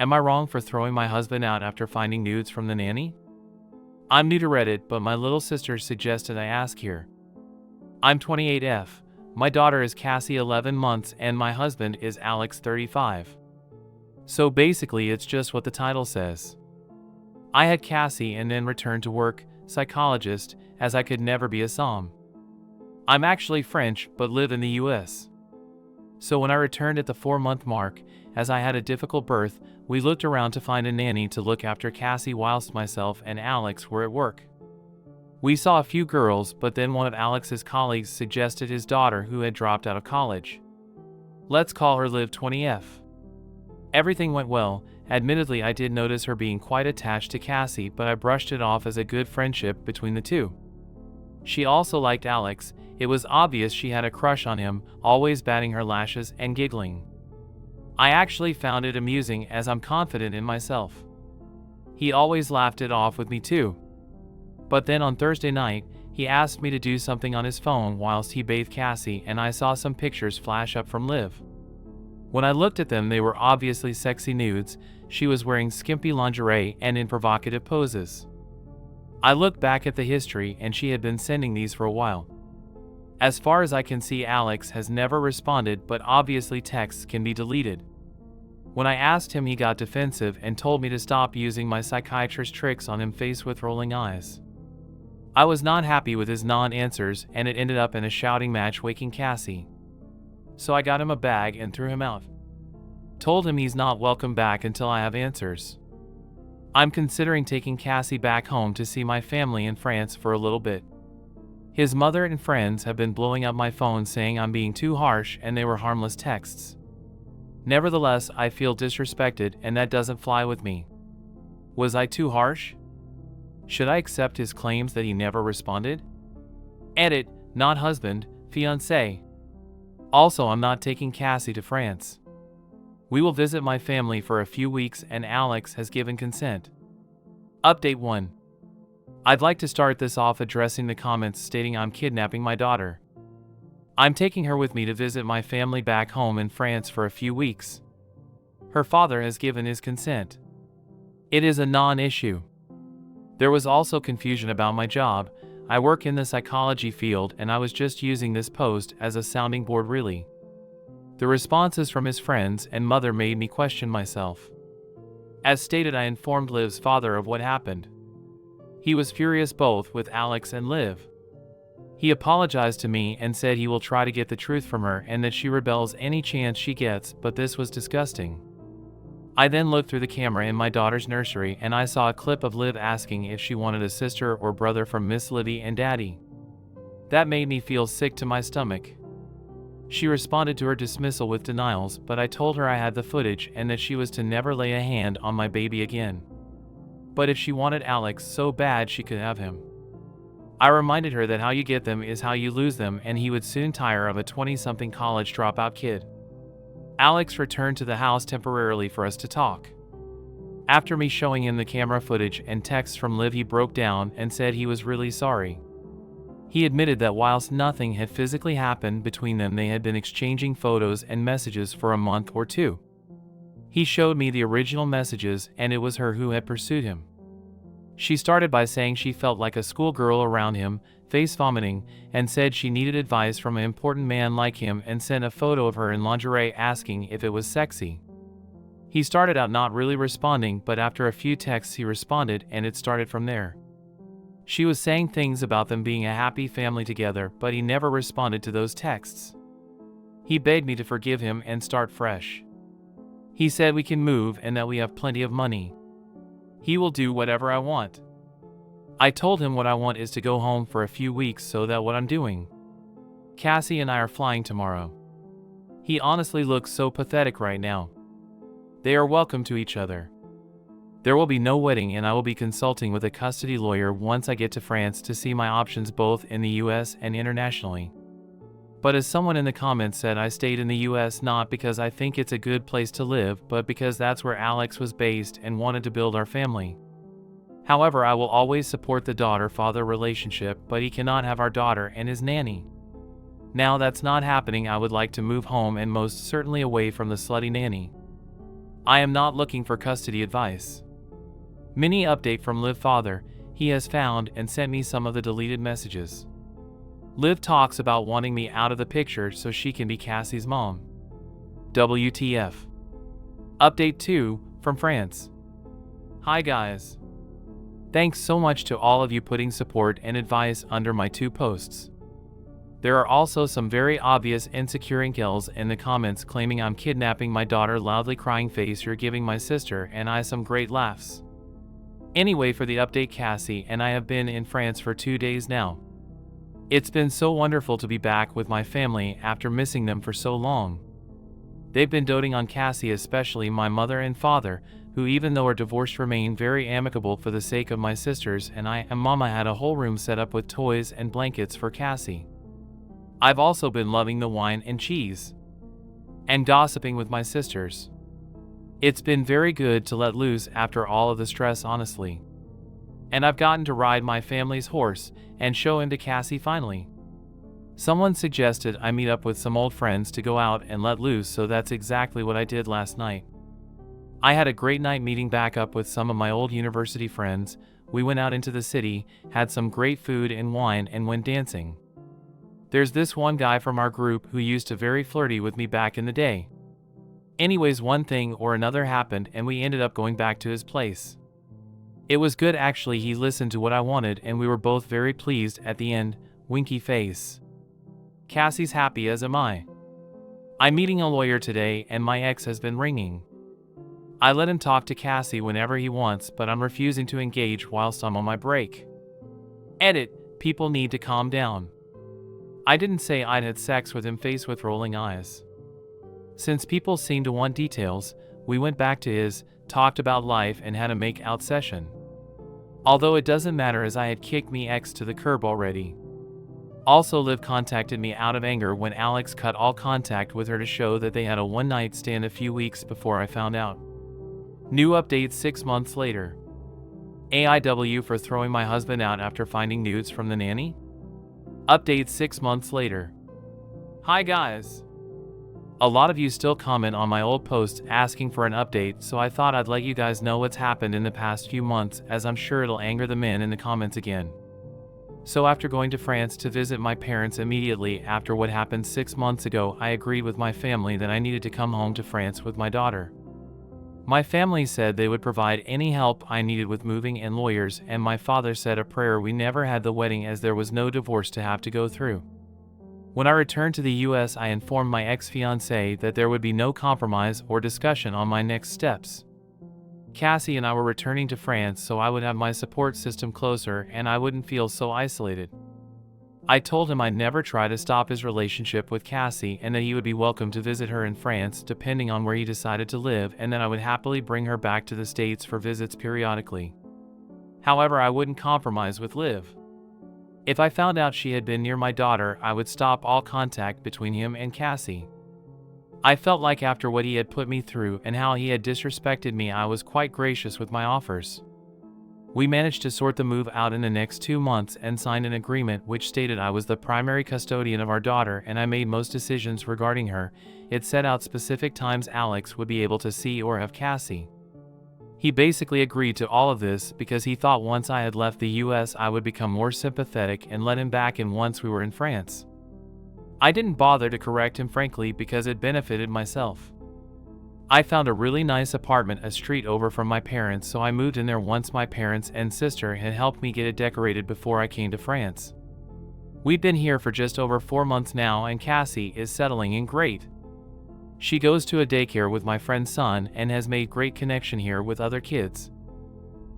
Am I wrong for throwing my husband out after finding nudes from the nanny? I'm new to Reddit, but my little sister suggested I ask here. I'm 28F. My daughter is Cassie 11 months and my husband is Alex 35. So basically it's just what the title says. I had Cassie and then returned to work, psychologist, as I could never be a Som. I'm actually French but live in the US. So when I returned at the 4-month mark, as I had a difficult birth, we looked around to find a nanny to look after Cassie whilst myself and Alex were at work. We saw a few girls, but then one of Alex's colleagues suggested his daughter who had dropped out of college. Let's call her Liv 20F. Everything went well. Admittedly, I did notice her being quite attached to Cassie, but I brushed it off as a good friendship between the two. She also liked Alex. It was obvious she had a crush on him, always batting her lashes and giggling. I actually found it amusing as I'm confident in myself. He always laughed it off with me too. But then on Thursday night, he asked me to do something on his phone whilst he bathed Cassie, and I saw some pictures flash up from Liv. When I looked at them, they were obviously sexy nudes. She was wearing skimpy lingerie and in provocative poses. I looked back at the history and she had been sending these for a while. As far as I can see, Alex has never responded, but obviously texts can be deleted. When I asked him, he got defensive and told me to stop using my psychiatrist tricks on him, face with rolling eyes. I was not happy with his non-answers and it ended up in a shouting match waking Cassie. So I got him a bag and threw him out. Told him he's not welcome back until I have answers. I'm considering taking Cassie back home to see my family in France for a little bit. His mother and friends have been blowing up my phone saying I'm being too harsh, and they were harmless texts. Nevertheless, I feel disrespected and that doesn't fly with me. Was I too harsh? Should I accept his claims that he never responded? Edit, not husband, fiancé. Also, I'm not taking Cassie to France. We will visit my family for a few weeks and Alex has given consent. Update 1. I'd like to start this off addressing the comments stating I'm kidnapping my daughter. I'm taking her with me to visit my family back home in France for a few weeks. Her father has given his consent. It is a non-issue. There was also confusion about my job. I work in the psychology field and I was just using this post as a sounding board really. The responses from his friends and mother made me question myself. As stated, I informed Liv's father of what happened. He was furious both with Alex and Liv. He apologized to me and said he will try to get the truth from her and that she rebels any chance she gets, but this was disgusting. I then looked through the camera in my daughter's nursery and I saw a clip of Liv asking if she wanted a sister or brother from Miss Livy and Daddy. That made me feel sick to my stomach. She responded to her dismissal with denials, but I told her I had the footage and that she was to never lay a hand on my baby again. But if she wanted Alex so bad, she could have him. I reminded her that how you get them is how you lose them, and he would soon tire of a 20-something college dropout kid. Alex returned to the house temporarily for us to talk. After me showing him the camera footage and texts from Liv, he broke down and said he was really sorry. He admitted that whilst nothing had physically happened between them, they had been exchanging photos and messages for a month or two. He showed me the original messages and it was her who had pursued him. She started by saying she felt like a schoolgirl around him, face vomiting, and said she needed advice from an important man like him and sent a photo of her in lingerie asking if it was sexy. He started out not really responding, but after a few texts he responded and it started from there. She was saying things about them being a happy family together, but he never responded to those texts. He begged me to forgive him and start fresh. He said we can move and that we have plenty of money. He will do whatever I want. I told him what I want is to go home for a few weeks, so that what I'm doing. Cassie and I are flying tomorrow. He honestly looks so pathetic right now. They are welcome to each other. There will be no wedding and I will be consulting with a custody lawyer once I get to France to see my options both in the US and internationally. But as someone in the comments said, I stayed in the US not because I think it's a good place to live, but because that's where Alex was based and wanted to build our family. However, I will always support the daughter-father relationship, but he cannot have our daughter and his nanny. Now that's not happening. I would like to move home and most certainly away from the slutty nanny. I am not looking for custody advice. Mini update from Liv father, he has found and sent me some of the deleted messages. Liv talks about wanting me out of the picture so she can be Cassie's mom. WTF. Update 2, from France. Hi guys. Thanks so much to all of you putting support and advice under my 2 posts. There are also some very obvious insecure kills in the comments claiming I'm kidnapping my daughter, loudly crying face you're giving my sister, and I some great laughs. Anyway, for the update, Cassie and I have been in France for 2 days now. It's been so wonderful to be back with my family after missing them for so long. They've been doting on Cassie, especially my mother and father, who even though are divorced remain very amicable for the sake of my sisters and I, and Mama had a whole room set up with toys and blankets for Cassie. I've also been loving the wine and cheese and gossiping with my sisters. It's been very good to let loose after all of the stress, honestly. And I've gotten to ride my family's horse and show him to Cassie finally. Someone suggested I meet up with some old friends to go out and let loose, so that's exactly what I did last night. I had a great night meeting back up with some of my old university friends. We went out into the city, had some great food and wine, and went dancing. There's this one guy from our group who used to very flirty with me back in the day. Anyways, one thing or another happened and we ended up going back to his place. It was good actually, he listened to what I wanted and we were both very pleased at the end, winky face. Cassie's happy as am I. I'm meeting a lawyer today and my ex has been ringing. I let him talk to Cassie whenever he wants, but I'm refusing to engage whilst I'm on my break. Edit, people need to calm down. I didn't say I'd had sex with him, face with rolling eyes. Since people seem to want details, we went back to his, talked about life and had a make-out session. Although it doesn't matter as I had kicked me ex to the curb already. Also, Liv contacted me out of anger when Alex cut all contact with her to show that they had a one-night stand a few weeks before I found out. New update 6 months later. AIW for throwing my husband out after finding nudes from the nanny? Update 6 months later. Hi guys. A lot of you still comment on my old posts asking for an update, so I thought I'd let you guys know what's happened in the past few months, as I'm sure it'll anger the men in the comments again. So after going to France to visit my parents immediately after what happened 6 months ago, I agreed with my family that I needed to come home to France with my daughter. My family said they would provide any help I needed with moving and lawyers, and my father said a prayer we never had the wedding as there was no divorce to have to go through. When I returned to the US, I informed my ex-fiancée that there would be no compromise or discussion on my next steps. Cassie and I were returning to France so I would have my support system closer and I wouldn't feel so isolated. I told him I'd never try to stop his relationship with Cassie and that he would be welcome to visit her in France depending on where he decided to live, and that I would happily bring her back to the States for visits periodically. However, I wouldn't compromise with Liv. If I found out she had been near my daughter, I would stop all contact between him and Cassie. I felt like after what he had put me through and how he had disrespected me, I was quite gracious with my offers. We managed to sort the move out in the next 2 months and signed an agreement which stated I was the primary custodian of our daughter and I made most decisions regarding her. It set out specific times Alex would be able to see or have Cassie. He basically agreed to all of this because he thought once I had left the US I would become more sympathetic and let him back in once we were in France. I didn't bother to correct him, frankly, because it benefited myself. I found a really nice apartment a street over from my parents, so I moved in there once my parents and sister had helped me get it decorated before I came to France. We've been here for just over 4 months now and Cassie is settling in great. She goes to a daycare with my friend's son and has made great connection here with other kids.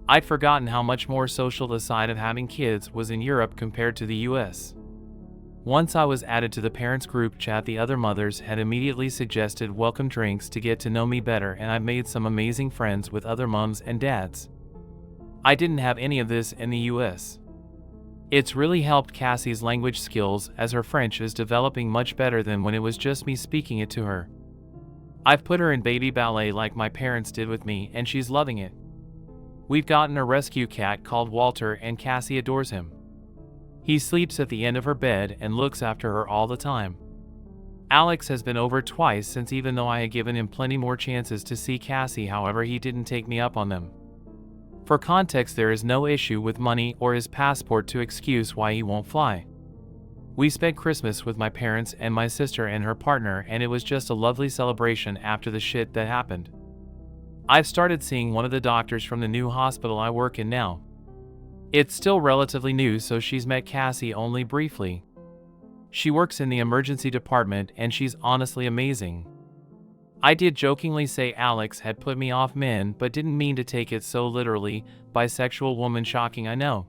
I'd forgotten how much more social the side of having kids was in Europe compared to the US. Once I was added to the parents group chat, the other mothers had immediately suggested welcome drinks to get to know me better, and I've made some amazing friends with other moms and dads. I didn't have any of this in the US. It's really helped Cassie's language skills, as her French is developing much better than when it was just me speaking it to her. I've put her in baby ballet like my parents did with me, and she's loving it. We've gotten a rescue cat called Walter and Cassie adores him. He sleeps at the end of her bed and looks after her all the time. Alex has been over twice since, even though I had given him plenty more chances to see Cassie, however he didn't take me up on them. For context, there is no issue with money or his passport to excuse why he won't fly. We spent Christmas with my parents and my sister and her partner, and it was just a lovely celebration after the shit that happened. I've started seeing one of the doctors from the new hospital I work in now. It's still relatively new, so she's met Cassie only briefly. She works in the emergency department and she's honestly amazing. I did jokingly say Alex had put me off men, but didn't mean to take it so literally. Bisexual woman, shocking, I know.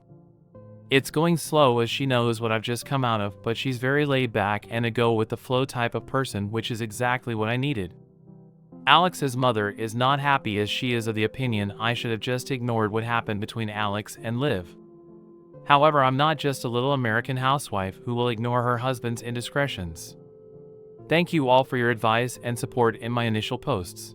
It's going slow as she knows what I've just come out of, but she's very laid back and a go with the flow type of person, which is exactly what I needed. Alex's mother is not happy, as she is of the opinion I should have just ignored what happened between Alex and Liv. However, I'm not just a little American housewife who will ignore her husband's indiscretions. Thank you all for your advice and support in my initial posts.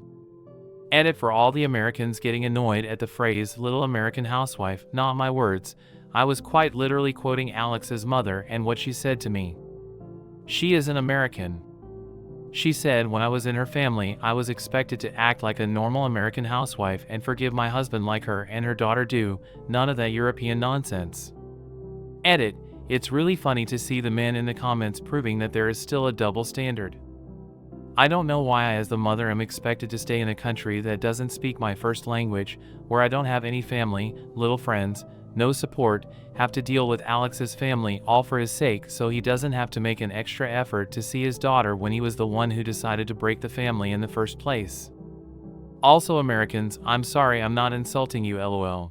Edit: for all the Americans getting annoyed at the phrase little American housewife, not my words. I was quite literally quoting Alex's mother and what she said to me. She is an American. She said when I was in her family, I was expected to act like a normal American housewife and forgive my husband like her and her daughter do, none of that European nonsense. Edit: it's really funny to see the men in the comments proving that there is still a double standard. I don't know why I, as the mother, am expected to stay in a country that doesn't speak my first language, where I don't have any family, little friends, no support, have to deal with Alex's family, all for his sake, so he doesn't have to make an extra effort to see his daughter when he was the one who decided to break the family in the first place. Also, Americans, I'm sorry, I'm not insulting you, lol.